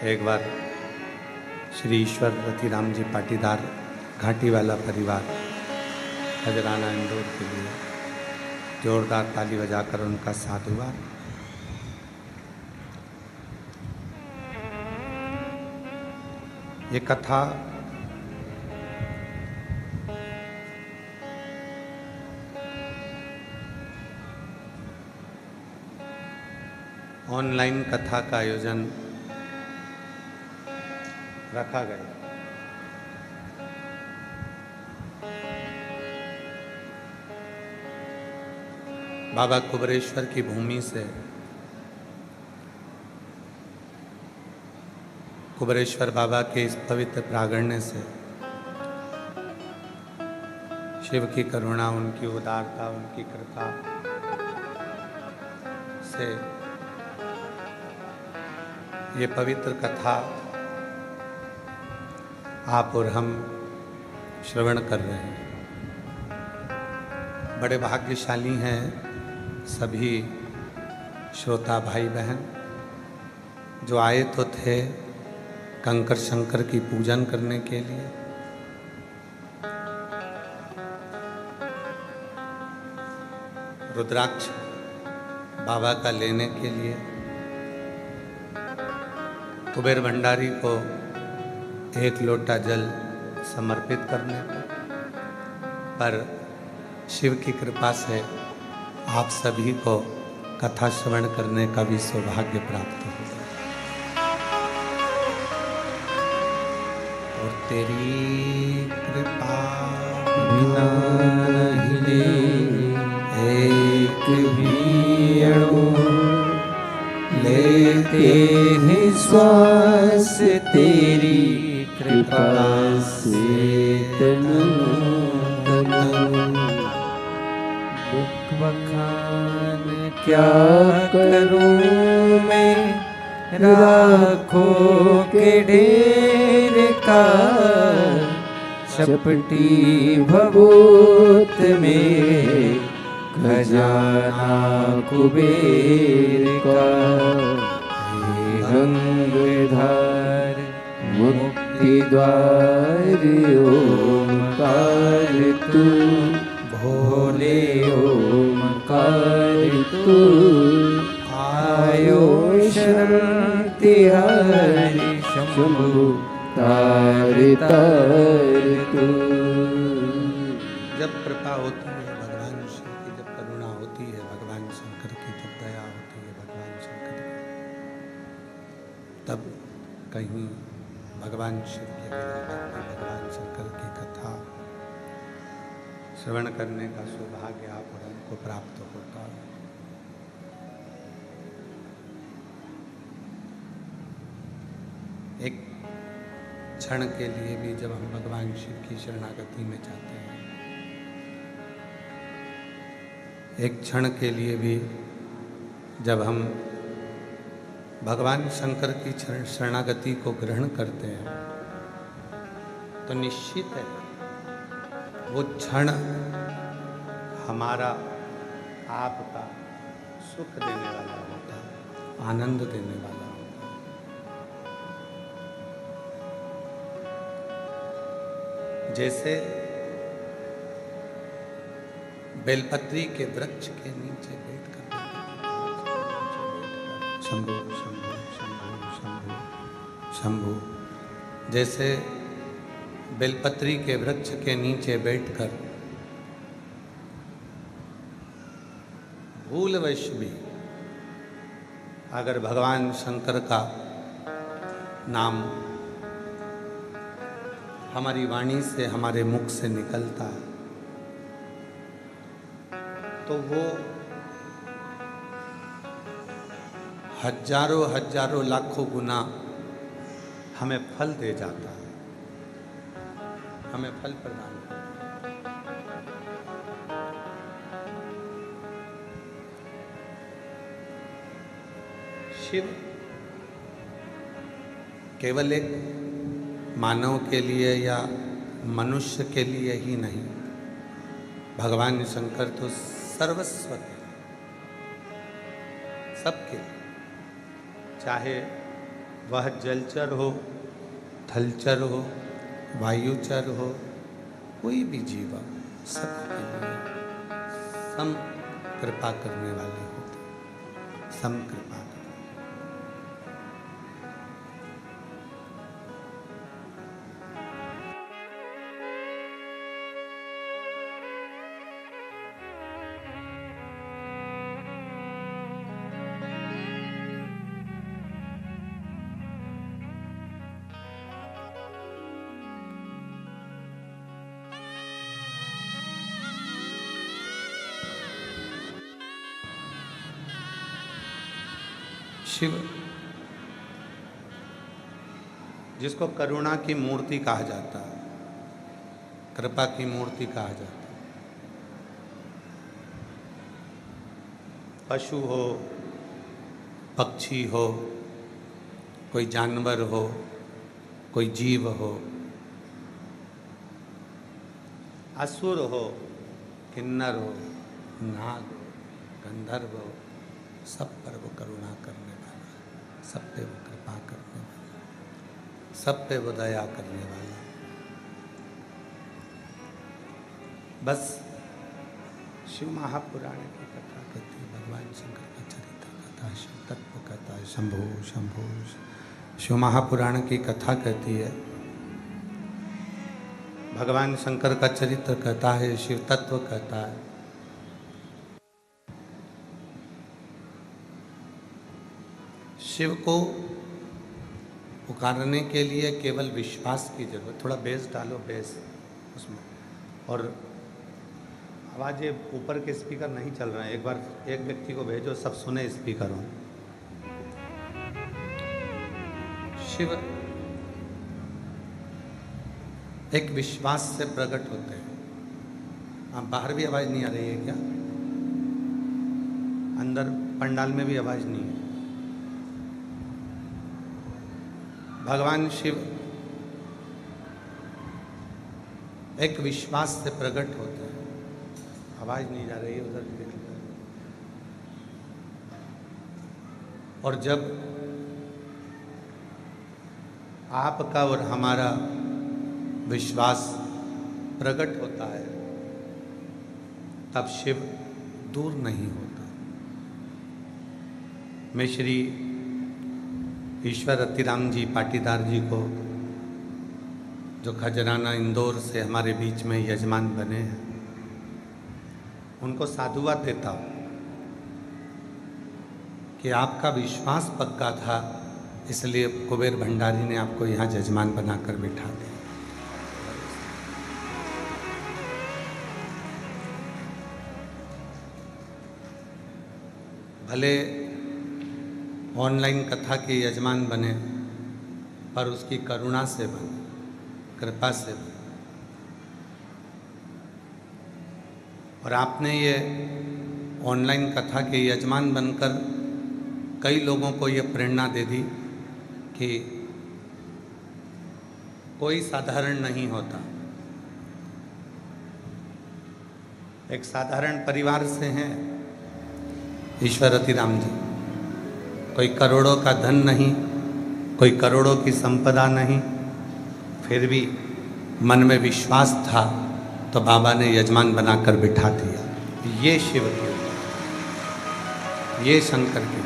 एक बार श्री ईश्वर रतिराम जी पाटीदार घाटी वाला परिवार खजराना इंदौर के लिए जोरदार ताली बजाकर उनका साधुवाद। ये कथा ऑनलाइन कथा का आयोजन रखा गया। बाबा कुबरेश्वर की भूमि से कुबरेश्वर बाबा के इस पवित्र प्रांगण से शिव की करुणा, उनकी उदारता, उनकी कृपा से ये पवित्र कथा आप और हम श्रवण कर रहे हैं। बड़े भाग्यशाली हैं सभी श्रोता भाई बहन जो आए तो थे कंकर शंकर की पूजन करने के लिए, रुद्राक्ष बाबा का लेने के लिए, कुबेर भंडारी को एक लोटा जल समर्पित करने पर शिव की कृपा से आप सभी को कथा श्रवण करने का भी सौभाग्य प्राप्त हो गया। और तेरी कृपा बिना एक भी अणु लेते हैं श्वास तेरी कृपा से बखान क्या करूं मैं राखों के ढेर का, चपटी भभूत में खजाना कुबेर का। गंगाधर मुक्ति द्वार ओमकार तू, भोले ओमकार तू, आयो शरण तिहारी शंभु तार तार तू। जब कृपा होती है भगवान शिव की, जब करुणा होती है भगवान शंकर की, जब दया होती है भगवान शंकर की, तब कहीं भगवान शिव के भगवान शंकर की कथा श्रवण करने का सौभाग्य आप और हमको प्राप्त होता है। एक क्षण के लिए भी जब हम भगवान शिव की शरणागति में जाते हैं, एक क्षण के लिए भी जब हम भगवान शंकर की शरणागति को ग्रहण करते हैं, तो निश्चित है वो क्षण हमारा आपका सुख देने वाला होता है, आनंद देने वाला होता है। जैसे बेलपत्री के वृक्ष के नीचे बैठकर शंभु शंभु शंभु शंभु शंभु, जैसे बेलपत्री के वृक्ष के नीचे बैठकर भूलवश भी अगर भगवान शंकर का नाम हमारी वाणी से, हमारे मुख से निकलता है, तो वो हजारों हजारों लाखों गुना हमें फल दे जाता है, हमें फल प्रदान करता है। शिव केवल एक मानव के लिए या मनुष्य के लिए ही नहीं, भगवान शंकर तो सर्वस्व के लिए, सबके लिए, चाहे वह जलचर हो, थलचर हो, वायुचर हो, कोई भी जीव सबके लिए सम कृपा करने वाले होते, सम कृपा करने। शिव जिसको करुणा की मूर्ति कहा जाता है, कृपा की मूर्ति कहा जाता है, पशु हो, पक्षी हो, कोई जानवर हो, कोई जीव हो, असुर हो, किन्नर हो, नाग हो, गंधर्व हो, सब पर वो करुणा करने वाला, सब पे वो कृपा करने वाला, सब पे वो दया करने वाला। बस शिव महापुराण की कथा कहती है, भगवान शंकर का चरित्र कथा, शिव तत्व कथा, शंभो शंभो। शिव महापुराण की कथा कहती है, भगवान शंकर का चरित्र कहता है, शिव तत्व कहता है। शिव को पुकारने के लिए केवल विश्वास की जरूरत। थोड़ा बेस डालो, बेस उसमें, और आवाज़ें ऊपर के स्पीकर नहीं चल रहे हैं। एक बार एक व्यक्ति को भेजो, सब सुने स्पीकर हो। शिव एक विश्वास से प्रकट होते हैं। आप बाहर भी आवाज़ नहीं आ रही है क्या? अंदर पंडाल में भी आवाज़ नहीं है। भगवान शिव एक विश्वास से प्रकट होते हैं। आवाज नहीं जा रही है, उधर देख लो। और जब आपका और हमारा विश्वास प्रकट होता है, तब शिव दूर नहीं होता। मैं श्री ईश्वर रतिराम जी पाटीदार जी को, जो खजराना इंदौर से हमारे बीच में यजमान बने हैं, उनको साधुवाद देता हूँ कि आपका विश्वास पक्का था, इसलिए कुबेर भंडारी ने आपको यहाँ यजमान बनाकर बिठा दिया। भले ऑनलाइन कथा के यजमान बने, पर उसकी करुणा से बने, कृपा से बने। और आपने ये ऑनलाइन कथा के यजमान बनकर कई लोगों को ये प्रेरणा दे दी कि कोई साधारण नहीं होता। एक साधारण परिवार से हैं ईश्वर रतिराम जी। कोई करोड़ों का धन नहीं, कोई करोड़ों की संपदा नहीं, फिर भी मन में विश्वास था तो बाबा ने यजमान बनाकर बिठा दिया। ये शिव की, ये शंकर की।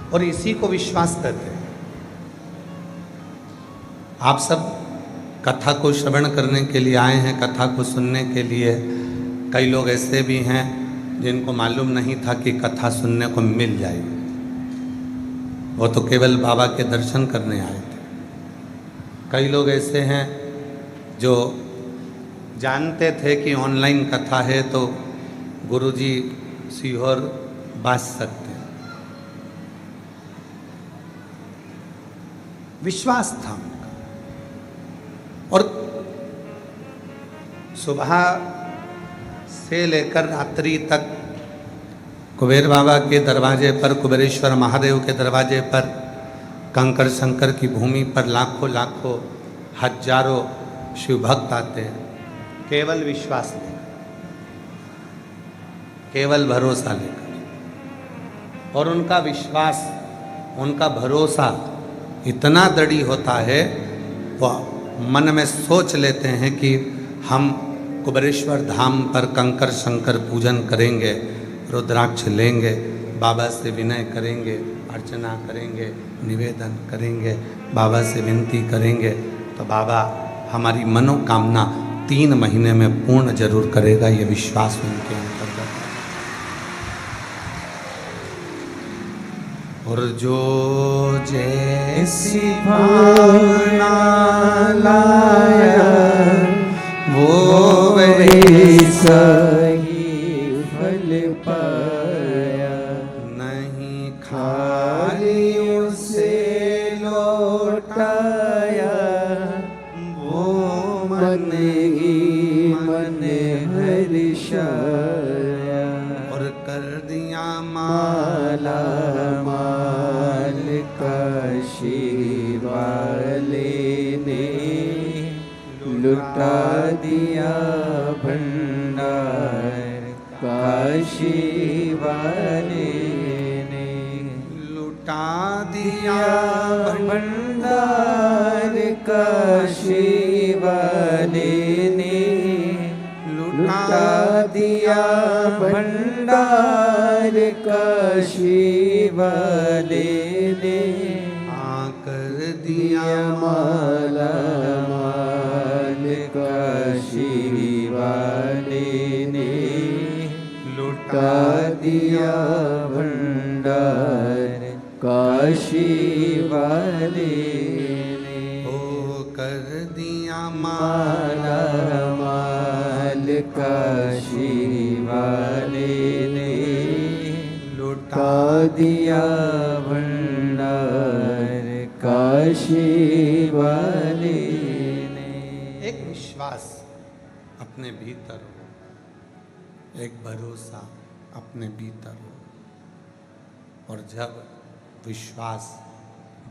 और इसी को विश्वास करते हैं। आप सब कथा को श्रवण करने के लिए आए हैं, कथा को सुनने के लिए। कई लोग ऐसे भी हैं जिनको मालूम नहीं था कि कथा सुनने को मिल जाएगी, वो तो केवल बाबा के दर्शन करने आए थे। कई लोग ऐसे हैं जो जानते थे कि ऑनलाइन कथा है तो गुरुजी सीहोर बाज सकते हैं, विश्वास था उनका। और सुबह से लेकर रात्रि तक कुबेर बाबा के दरवाजे पर, कुबेरेश्वर महादेव के दरवाजे पर, कंकर शंकर की भूमि पर लाखों लाखों हजारों शिव भक्त आते हैं, केवल विश्वास ले। केवल भरोसा लेकर। और उनका विश्वास, उनका भरोसा इतना दृढ़ होता है, वह मन में सोच लेते हैं कि हम कुबेरेश्वर धाम पर कंकर शंकर पूजन करेंगे, रुद्राक्ष लेंगे, बाबा से विनय करेंगे, अर्चना करेंगे, निवेदन करेंगे, बाबा से विनती करेंगे, तो बाबा हमारी मनोकामना 3 महीने में पूर्ण जरूर करेगा। ये विश्वास उनके अंतर्गत है। और जो जैसी भावना लाया वो वैसा ही फल पाया, नहीं खाली उसे लौटाया, वो मन ही मन हर्षाया। और कर दिया माला माल काशी वाले ने, लुटा दिया भंडार काशी वाले ने, लुटा दिया भंडार काशी वाले ने, लुटा दिया भंडार काशी वाले ने, आकर दिया माला माल काशी वाले ने, लुटा दिया भंडार काशी वाले ने। ओ कर दिया माला माल काशी वाले ने, लुटा दिया भंडार काशी वाले ने। एक विश्वास अपने भीतर हो, एक भरोसा अपने भीतर हो, और जब विश्वास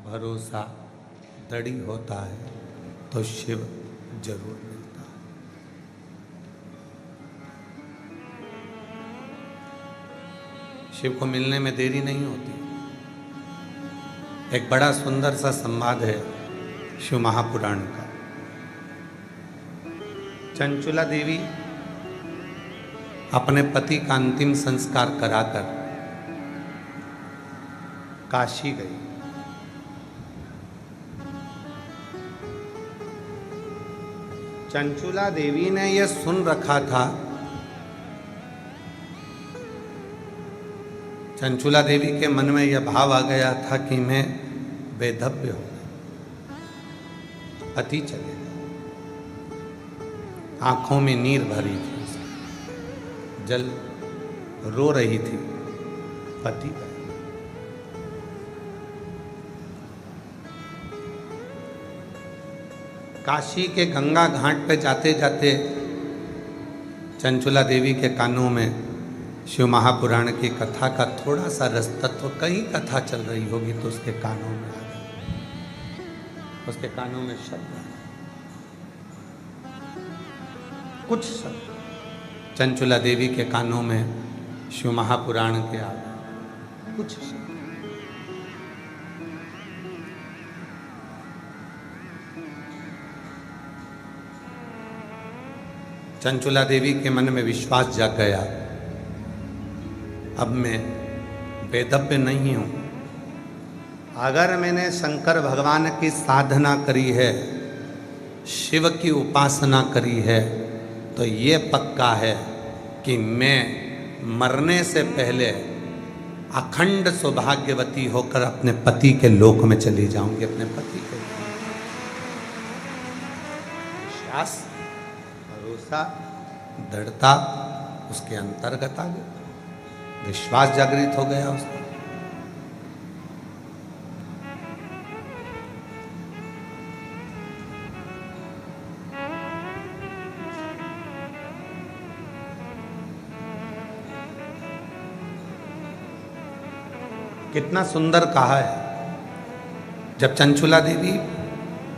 भरोसा दृढ़ होता है तो शिव जरूर मिलता है। शिव को मिलने में देरी नहीं होती। एक बड़ा सुंदर सा संवाद है शिव महापुराण का। चंचुला देवी अपने पति का अंतिम संस्कार कराकर काशी गई। चंचुला देवी ने यह सुन रखा था, चंचुला देवी के मन में यह भाव आ गया था कि मैं वेधव्य हूं, पति चले गए। आंखों में नीर भरी थी, जल रो रही थी, पति गए। काशी के गंगा घाट पे जाते जाते चंचुला देवी के कानों में शिव महापुराण की कथा का थोड़ा सा रस तत्व, कहीं कथा चल रही होगी तो उसके कानों में आ गया। उसके कानों में शब्द आ गया, कुछ शब्द चंचुला देवी के कानों में शिव महापुराण के आ गए, कुछ शब्द। चंचुला देवी के मन में विश्वास जाग गया, अब मैं वेधव्य नहीं हूं। अगर मैंने शंकर भगवान की साधना करी है, शिव की उपासना करी है, तो ये पक्का है कि मैं मरने से पहले अखंड सौभाग्यवती होकर अपने पति के लोक में चली जाऊंगी। अपने पति के विश्वास, भरोसा, दृढ़ता उसके अंतर्गत आ गया, विश्वास जागृत हो गया उसका। कितना सुंदर कहा है। जब चंचुला देवी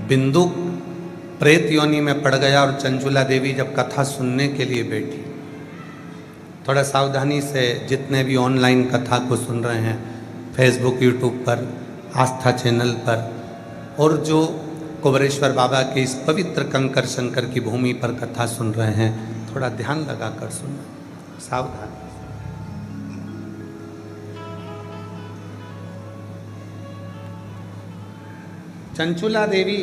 बिंदु प्रेत योनि में पड़ गया और चंचुला देवी जब कथा सुनने के लिए बैठी थोड़ा सावधानी से जितने भी ऑनलाइन कथा को सुन रहे हैं, फेसबुक यूट्यूब पर, आस्था चैनल पर, और जो कुबेरेश्वर बाबा के इस पवित्र कंकर शंकर की भूमि पर कथा सुन रहे हैं, थोड़ा ध्यान लगा कर सुनना, सावधान। चंचुला देवी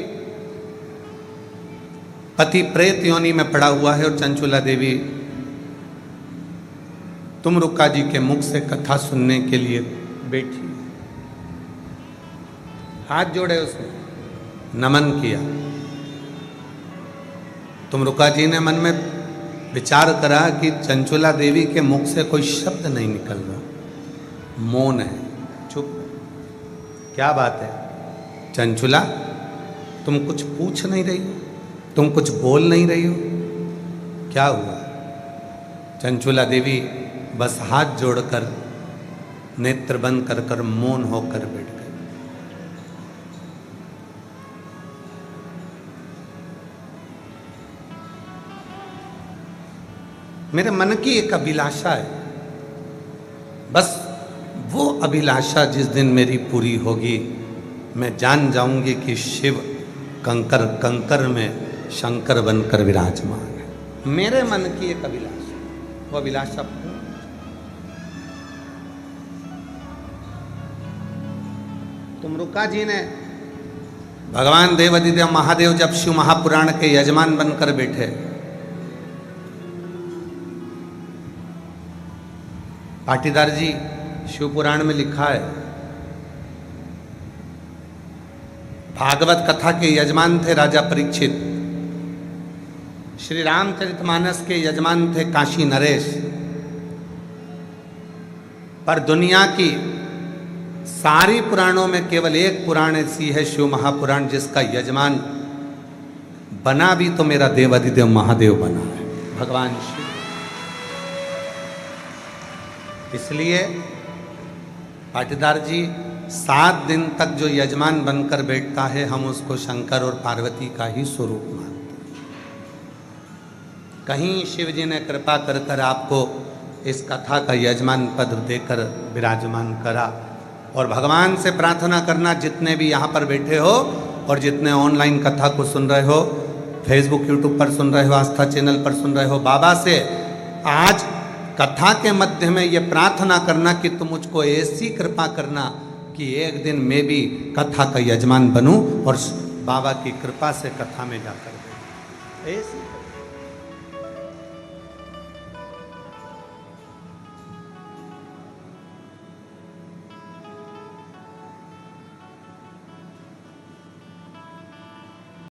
पति प्रेत योनि में पड़ा हुआ है और चंचुला देवी तुमरुका जी के मुख से कथा सुनने के लिए बैठी, हाथ जोड़े उसने, नमन किया। तुमरुका जी ने मन में विचार करा कि चंचुला देवी के मुख से कोई शब्द नहीं निकल रहा, मौन है, चुप। क्या बात है चंचुला, तुम कुछ पूछ नहीं रही हो, तुम कुछ बोल नहीं रही हो, क्या हुआ? चंचुला देवी बस हाथ जोड़कर नेत्र बंद कर कर मौन होकर बैठ गई। मेरे मन की एक अभिलाषा है, बस वो अभिलाषा जिस दिन मेरी पूरी होगी, मैं जान जाऊंगी कि शिव कंकर कंकर में शंकर बनकर विराजमान है। मेरे मन की एक अभिलाषा, वो अभिलाषा तुमरुका जी ने, भगवान देवाधिदेव महादेव जब शिव महापुराण के यजमान बनकर बैठे, पाटीदार जी शिव पुराण में लिखा है, भागवत कथा के यजमान थे राजा परीक्षित, श्री रामचरितमानस के यजमान थे काशी नरेश, पर दुनिया की सारी पुराणों में केवल एक पुराण ऐसी है, शिव महापुराण, जिसका यजमान बना भी तो मेरा देवाधिदेव महादेव बना है, भगवान शिव। इसलिए पाटीदार जी 7 दिन तक जो यजमान बनकर बैठता है, हम उसको शंकर और पार्वती का ही स्वरूप मानते हैं। कहीं शिव जी ने कृपा कर कर आपको इस कथा का यजमान पद देकर विराजमान करा, और भगवान से प्रार्थना करना, जितने भी यहाँ पर बैठे हो और जितने ऑनलाइन कथा को सुन रहे हो, फेसबुक यूट्यूब पर सुन रहे हो, आस्था चैनल पर सुन रहे हो, बाबा से आज कथा के मध्य में ये प्रार्थना करना कि तुम मुझको ऐसी कृपा करना कि एक दिन मैं भी कथा का यजमान बनूं और बाबा की कृपा से कथा में जाकर ऐसी